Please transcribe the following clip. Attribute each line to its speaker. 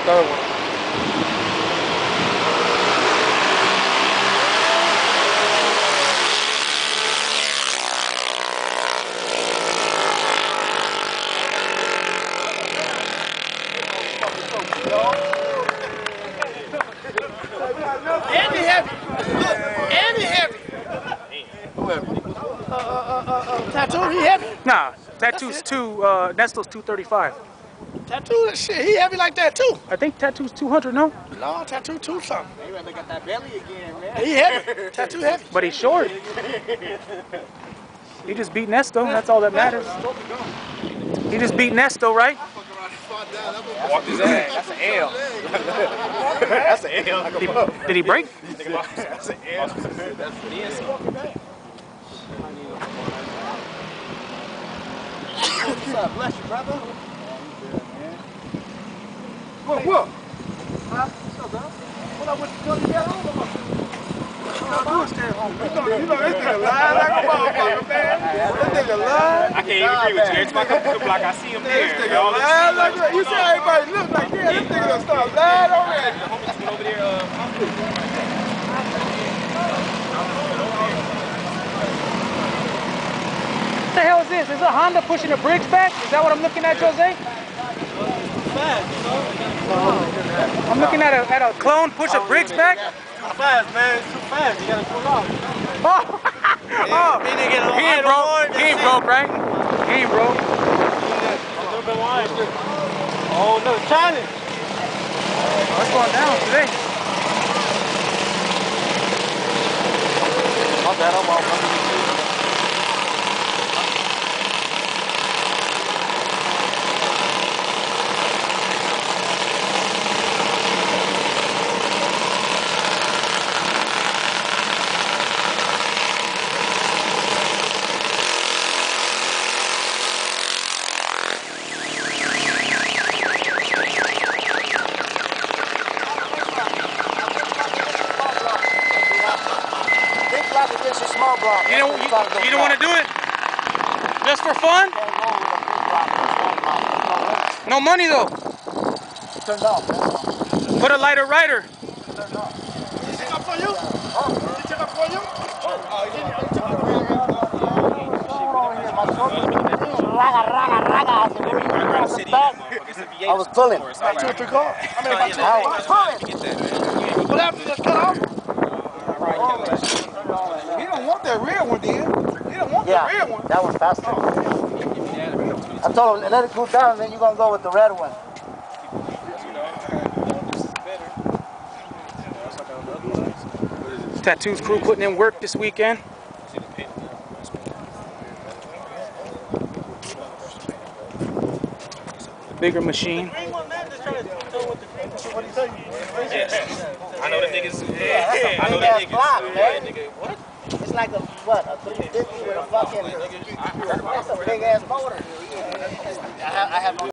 Speaker 1: third one.
Speaker 2: Andy heavy. Andy heavy.
Speaker 1: Who heavy?
Speaker 2: Tattoo, he heavy.
Speaker 3: Nah, Tattoo's Ernesto's 235.
Speaker 2: Tattoo, that shit, he heavy like that too.
Speaker 3: I think Tattoo's 200, no?
Speaker 2: No, Tattoo 2 something.
Speaker 1: He better look at that belly again, man.
Speaker 2: He heavy. Tattoo heavy.
Speaker 3: But he's short. He just beat Ernesto, that's all that matters. He just beat Ernesto, right?
Speaker 1: Walked his ass. That's an L. That's an L.
Speaker 3: Did he break?
Speaker 1: That's an L. That's what he is.
Speaker 2: What's up? Bless you, brother.
Speaker 1: What?
Speaker 2: Huh? What's up, bro? What up with the girl you got home? Stay home. You know this nigga lying like a motherfucker, man. This nigga lying.
Speaker 1: I can't even agree with you. Every time I come to the block, I see him there.
Speaker 2: This nigga lying like that. You see everybody look like that. This nigga done start lying already.
Speaker 1: The homie just went over there.
Speaker 3: What the hell is this? Is a Honda pushing the brakes back? Is that what I'm looking at, Jose? I'm looking at a clone push a brakes back?
Speaker 2: Too fast, man. It's too fast. You gotta pull off.
Speaker 3: Oh, he ain't broke. He ain't broke, right? He ain't broke.
Speaker 2: Oh, no, challenge.
Speaker 3: Oh, it's going down today.
Speaker 2: My bad, I'm off. Small block.
Speaker 3: You don't want to do it? Just for fun? No money though.
Speaker 2: Turned off.
Speaker 3: Put a lighter rider.
Speaker 2: He took up for you? He took up for you? I was pulling. 2 or 3 cars. I mean, about 2 hours. What happened to just cut off? He don't want that rear one, then. He don't want the rear one.
Speaker 4: That one's faster. I told him, let it cool down, and then you're going to go with the red one.
Speaker 3: Tattoo's crew putting in work this weekend. Bigger machine.
Speaker 1: I know the niggas. I know the niggas.
Speaker 4: Block, man.
Speaker 1: Nigga, what?
Speaker 4: It's like a, what, a 350 with a fucking, that's a big ass motor. I have